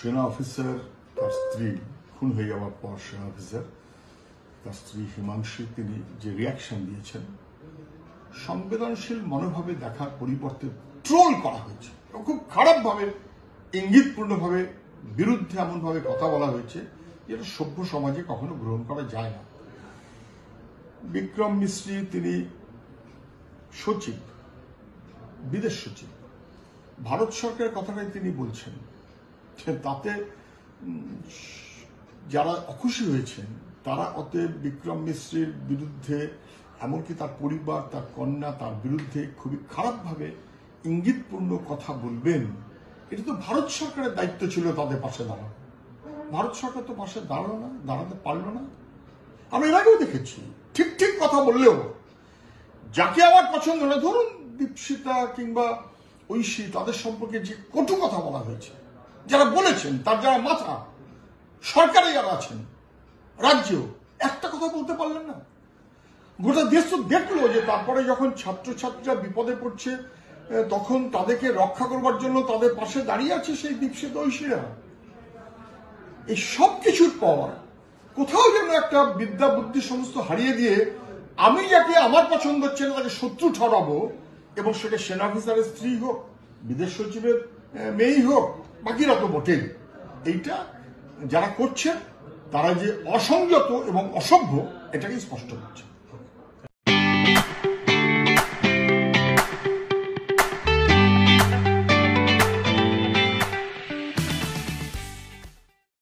সেনা অফিসার তার স্ত্রী খুন হয়ে যাওয়ার পর সেনা অফিসার তার স্ত্রী হিমাংশী তিনি যে রিয়াকশন দিয়েছেন, সংবেদনশীল মনোভাবে দেখার পরিবর্তে ট্রোল করা হয়েছে, খুব খারাপভাবে ইঙ্গিতপূর্ণভাবে বিরুদ্ধে এমনভাবে কথা বলা হয়েছে যেটা সভ্য সমাজে কখনো গ্রহণ করা যায় না। বিক্রম মিশ্রি তিনি সচিব, বিদেশ সচিব, ভারত সরকারের কথাটাই তিনি বলছেন। তাতে যারা অখুশি হয়েছেন তারা অতএব বিক্রম মিশ্রির বিরুদ্ধে, এমনকি তার পরিবার, তার কন্যা, তার বিরুদ্ধে খুবই খারাপভাবে ইঙ্গিতপূর্ণ কথা বলবেন। এটা তো ভারত সরকারের দায়িত্ব ছিল তাদের পাশে দাঁড়ানো। ভারত সরকার তো পাশে দাঁড়ালো না, দাঁড়াতে পারলো না। আমরা এর আগেও দেখেছি ঠিক ঠিক কথা বললেও যাকে আমার পছন্দ না, ধরুন দীপশিতা কিংবা ঐশী, তাদের সম্পর্কে যে কটু কথা বলা হয়েছে, যারা বলেছেন তার যারা মাথা সরকারে যারা আছেন, রাজ্যেও একটা কথা বলতে পারলেন না। গোটা দেশ তো দেখলো যে তারপরে যখন ছাত্রছাত্রীরা বিপদে পড়ছে তখন তাদেরকে রক্ষা করবার জন্য তাদের পাশে দাঁড়িয়ে আছে সেই দীপশিতা ঐশীরা। এই সব কিছুর পর কোথাও যেন একটা বিদ্যা বুদ্ধি সমস্ত হারিয়ে দিয়ে আমি যাকে আমার পছন্দ হচ্ছে না তাকে শত্রু ঠরাবো, এবং সেটা সেনা অফিসারের স্ত্রী হোক, বিদেশ সচিবের মেয়েই হোক, বাকিরা তো বটেই। এইটা যারা করছে তারা যে অসংযত এবং অসভ্য এটাকেই স্পষ্ট করছে।